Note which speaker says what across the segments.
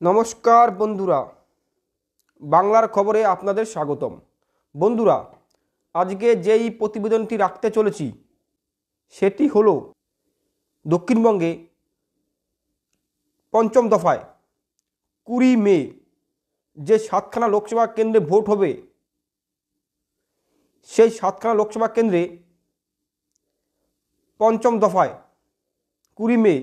Speaker 1: নমস্কার বন্ধুরা, বাংলার খবরে আপনাদের স্বাগতম। বন্ধুরা, আজকে যেই প্রতিবেদনটি রাখতে চলেছি সেটি হলো দক্ষিণবঙ্গে পঞ্চম দফায় 20 মে যে 7খানা লোকসভা কেন্দ্রে ভোট হবে, সেই 7খানা লোকসভা কেন্দ্রে পঞ্চম দফায় 20 মে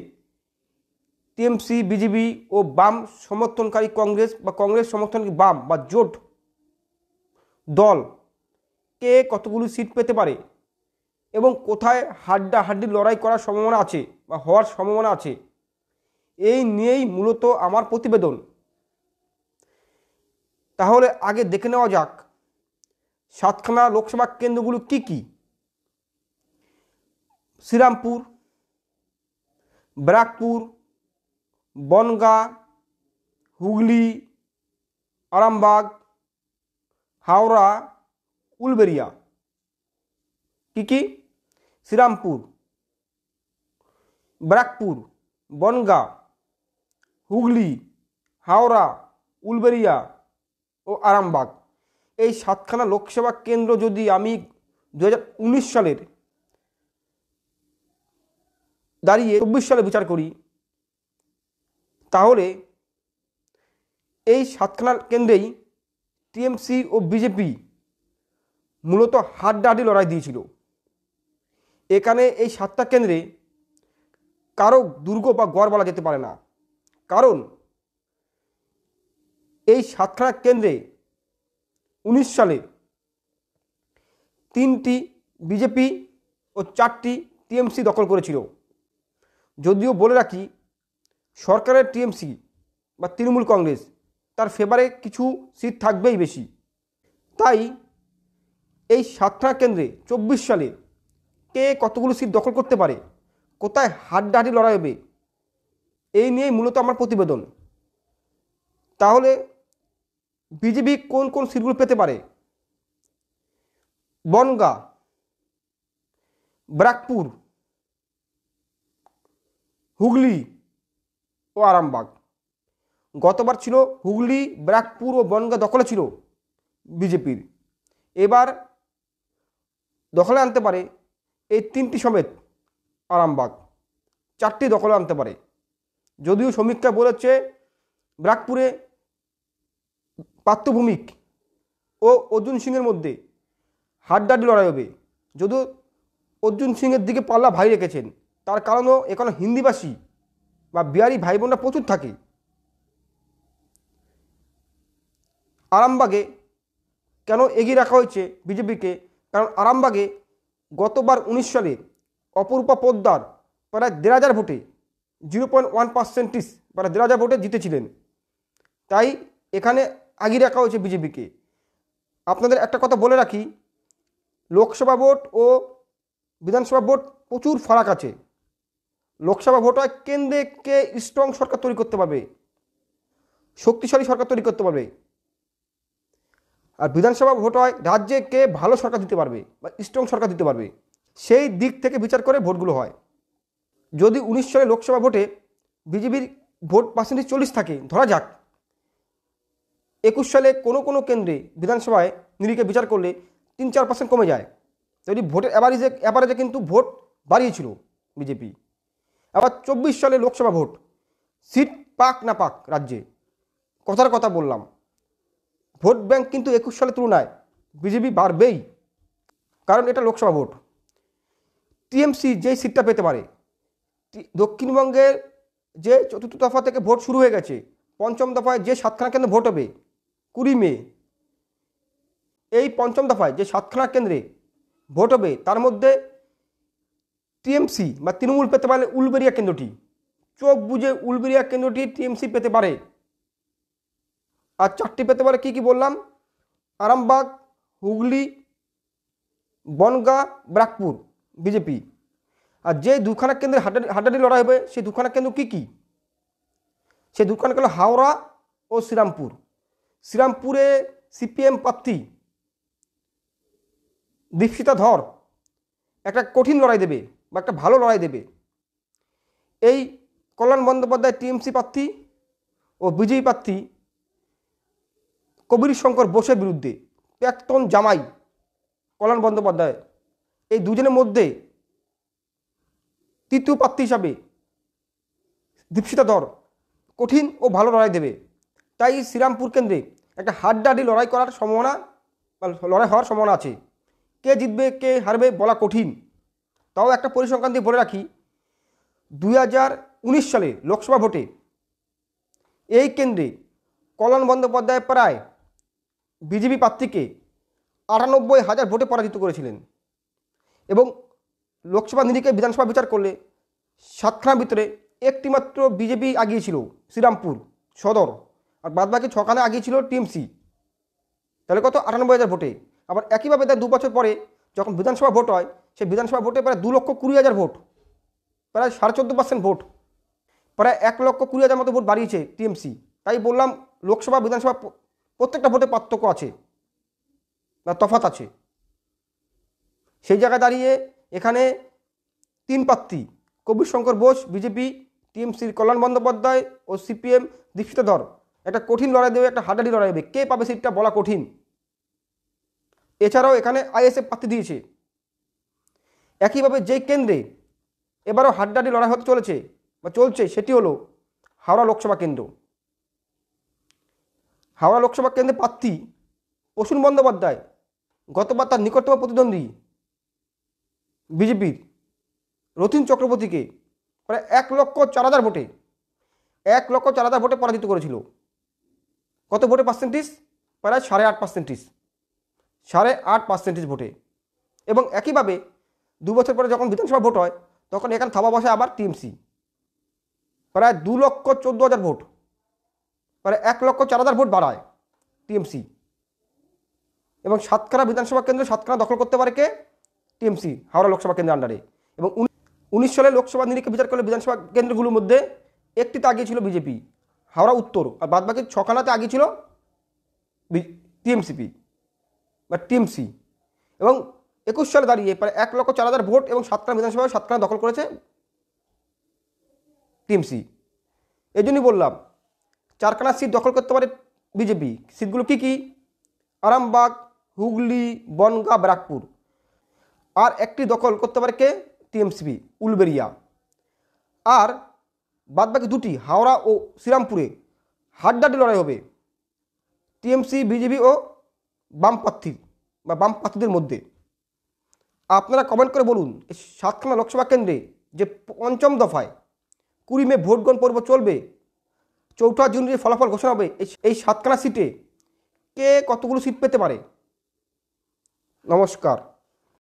Speaker 1: টিএমসি, বিজেপি ও বাম সমর্থনকারী কংগ্রেস বা কংগ্রেস সমর্থনকারী বাম বা জোট দল কে কতগুলি সিট পেতে পারে এবং কোথায় হাড্ডাহাড্ডি লড়াই করার সম্ভাবনা আছে বা হওয়ার সম্ভাবনা আছে, এই নিয়েই মূলত আমার প্রতিবেদন। তাহলে আগে দেখে নেওয়া যাক 7খানা লোকসভা কেন্দ্রগুলো কি কি। শ্রীরামপুর, ব্যারাকপুর, বনগাঁ, হুগলি, আরামবাগ, হাওড়া, উলবেড়িয়া। কি কি? শ্রীরামপুর, ব্যারাকপুর, বনগাঁ, হুগলি, হাওড়া, উলবেড়িয়া ও আরামবাগ। এই 7খানা লোকসভা কেন্দ্র যদি আমি 2019 সালের দাঁড়িয়ে 24 সালে বিচার করি, তাহলে এই 7খানা কেন্দ্রেই টিএমসি ও বিজেপি মূলত হাড্ডাহাড্ডি লড়াই দিয়েছিল। এখানে এই 7টা কেন্দ্রে কারো দুর্গ বা গড় বলা যেতে পারে না, কারণ এই 7খানা কেন্দ্রে 19 সালে 3টি বিজেপি ও 4টি টিএমসি দখল করেছিল। যদিও বলে রাখি, সরকারের টিএমসি বা তৃণমূল কংগ্রেস তার ফেভারে কিছু সিট থাকবেই বেশি। তাই এই 7খানা কেন্দ্রে 24 সালে কে কতগুলো সিট দখল করতে পারে, কোথায় হাড্ডাহাড্ডি লড়াই হবে, এই নিয়েই মূলত আমার প্রতিবেদন। তাহলে বিজেপি কোন কোন সিটগুলো পেতে পারে? বনগাঁ, ব্যারাকপুর, হুগলি ও আরামবাগ। গতবার ছিল হুগলি, ব্যারাকপুর ও বনগাঁ দখলে ছিল বিজেপির। এবার দখলে আনতে পারে এই 3টি সমেত আরামবাগ, 4টি দখলে আনতে পারে। যদিও সমীক্ষা বলেছে ব্যারাকপুরে পার্থ ভৌমিক ও অর্জুন সিংয়ের মধ্যে হাড্ডাহাড্ডি লড়াই হবে। যদিও অর্জুন সিংয়ের দিকে পাল্লা ভাই রেখেছেন, তার কারণও এখানে হিন্দিভাষী বা বিহারি ভাই বোনরা প্রচুর থাকে। আরামবাগে কেন এগিয়ে রাখা হয়েছে বিজেপিকে? কারণ আরামবাগে গতবার 19 সালে অপরূপা পোদ্দার প্রায় 1,500 ভোটে 0.1% প্রায় 1,500 ভোটে জিতেছিলেন। তাই এখানে আগিয়ে রাখা হয়েছে বিজেপিকে। আপনাদের একটা কথা বলে রাখি, লোকসভা ভোট ও বিধানসভা ভোট প্রচুর ফারাক আছে। লোকসভা ভোট হয় কেন্দ্রে কে স্ট্রং সরকার তৈরি করতে পারবে, শক্তিশালী সরকার তৈরি করতে পারবে, আর বিধানসভা ভোট হয় রাজ্যে কে ভালো সরকার দিতে পারবে বা স্ট্রং সরকার দিতে পারবে। সেই দিক থেকে বিচার করে ভোটগুলো হয়। যদি 19 সালে লোকসভা ভোটে বিজেপির ভোট পার্সেন্টেজ 40 থাকে, ধরা যাক 21 সালে কোনো কোনো কেন্দ্রে বিধানসভায় নিরিখে বিচার করলে 3-4% কমে যায়। যদি ভোটের অ্যাভারেজে কিন্তু ভোট বাড়িয়েছিল বিজেপি। আবার 24 সালে লোকসভা ভোট, সিট পাক না পাক রাজ্যে, কথার কথা বললাম, ভোট ব্যাংক কিন্তু 21 সালের তুলনায় বিজেপি বাড়বেই, কারণ এটা লোকসভা ভোট। টিএমসি যেই সিটটা পেতে পারে, দক্ষিণবঙ্গের যে 4র্থ দফা থেকে ভোট শুরু হয়ে গেছে, পঞ্চম দফায় যে 7খানা কেন্দ্রে ভোট হবে 20 মে, এই পঞ্চম দফায় যে 7খানা কেন্দ্রে ভোট হবে তার মধ্যে টিএমসি বা তৃণমূল পেতে পারে উলবেড়িয়া কেন্দ্রটি। চোখ বুঝে উলবেড়িয়া কেন্দ্রটি টিএমসি পেতে পারে। আর 4টি পেতে পারে কি কি বললাম? আরামবাগ, হুগলি, বনগাঁ, ব্যারাকপুর বিজেপি। আর যে 2খানা কেন্দ্রে হাড্ডাহাড্ডি লড়াই হবে, সেই 2খানা কেন্দ্র কি কি? সেই 2খানা কেন্দ্র হাওড়া ও শ্রীরামপুর। শ্রীরামপুরে সিপিএম প্রার্থী দীপশিতা ধর একটা কঠিন লড়াই দেবে বা একটা ভালো লড়াই দেবে। এই কল্যাণ বন্দ্যোপাধ্যায় টিএমসি প্রার্থী ও বিজেপি প্রার্থী কবির শঙ্কর বোসের বিরুদ্ধে প্রাক্তন জামাই কল্যাণ বন্দ্যোপাধ্যায়, এই দুজনের মধ্যে তৃতীয় প্রার্থী হিসাবে দীপশিতা ধর কঠিন ও ভালো লড়াই দেবে। তাই শ্রীরামপুর কেন্দ্রে একটা হাড্ডাহাড্ডি লড়াই করার সম্ভাবনা, লড়াই হওয়ার সম্ভাবনা আছে। কে জিতবে কে হারবে বলা কঠিন। তাও একটা পরিসংখ্যান দিয়ে বলে রাখি, 2019 সালে লোকসভা ভোটে এই কেন্দ্রে কল্যাণ বন্দ্যোপাধ্যায় প্রায় বিজেপি প্রার্থীকে 98,000 ভোটে পরাজিত করেছিলেন। এবং লোকসভা নিরিখে বিধানসভা বিচার করলে সাতখানার ভিতরে একটিমাত্র বিজেপি আগিয়েছিল শ্রীরামপুর সদর, আর বাদবাকি 6খানে আগিয়েছিল টিএমসি। তাহলে কত? 98,000 ভোটে। আবার একইভাবে তার 2 বছর পরে যখন বিধানসভা ভোট হয়, সেই বিধানসভা ভোটে প্রায় 2,20,000 ভোট, প্রায় 14.5% ভোট, প্রায় 1,20,000 মতো ভোট বাড়িয়েছে টিএমসি। তাই বললাম লোকসভা বিধানসভা প্রত্যেকটা ভোটে পার্থক্য আছে বা তফাৎ আছে। সেই জায়গায় দাঁড়িয়ে এখানে 3 প্রার্থী কবির শঙ্কর বোস বিজেপি, টিএমসির কল্যাণ বন্দ্যোপাধ্যায় ও সিপিএম দীপশিতা ধর একটা কঠিন লড়াই দেবে, একটা হাড্ডাহাড্ডি লড়াই দেবে। কে পাবে সিটটা বলা কঠিন। এছাড়াও এখানে আইএসএফ প্রার্থী দিয়েছে। একইভাবে যেই কেন্দ্রে এবারও হাড্ডাহাড্ডি লড়াই হতে চলেছে বা চলছে, সেটি হলো হাওড়া লোকসভা কেন্দ্র। হাওড়া লোকসভা কেন্দ্রে প্রার্থী প্রসূন বন্দ্যোপাধ্যায় গতবার তার নিকটতম প্রতিদ্বন্দ্বী বিজেপির রথীন চক্রবর্তীকে প্রায় 1,04,000 ভোটে 1,04,000 ভোটে পরাজিত করেছিল। কত ভোটে পার্সেন্টেজ? প্রায় 8.5%, 8.5% ভোটে। এবং একইভাবে 2 বছর পরে যখন বিধানসভা ভোট হয়, তখন এখানে থাবা বসে আবার টিএমসি, প্রায় 2,14,000 ভোট, প্রায় 1,04,000 ভোট বাড়ায় টিএমসি। এবং সাতখানা বিধানসভা কেন্দ্র 7খানা দখল করতে পারে কে? টিএমসি, হাওড়া লোকসভা কেন্দ্রের আন্ডারে। এবং 19 সালে লোকসভা নিরিখে বিচার করলে বিধানসভা কেন্দ্রগুলোর মধ্যে একটিতে আগিয়ে ছিল বিজেপি, হাওড়া উত্তর, আর বাদবাকি 6খানাতে আগিয়ে ছিল টিএমসিপি বা টিএমসি। এবং 21 সালে দাঁড়িয়ে প্রায় 1,04,000 ভোট এবং 7খানা বিধানসভায় 7খানা দখল করেছে টিএমসি। এই জন্যই বললাম 4খানা সিট দখল করতে পারে বিজেপি। সিটগুলো কি কি? আরামবাগ, হুগলি, বনগাঁ, ব্যারাকপুর। আর একটি দখল করতে পারে কে? টিএমসিপি, উলবেরিয়া। আর বাদবাকি 2টি হাওড়া ও শ্রীরামপুরে হাড্ডাহাড্ডি লড়াই হবে টিএমসি, বিজেপি ও বাম প্রার্থীর বা বাম প্রার্থীদের মধ্যে। আপনারা কমেন্ট করে বলুন, এই 7খানা লোকসভা কেন্দ্রে যে 5ম দফায় 20 মে ভোট গ্রহণ পর্ব চলবে, 4 জুন যে ফলাফল ঘোষণা হবে, এই 7খানা সিটে কে কতগুলো সিট পেতে পারে। নমস্কার।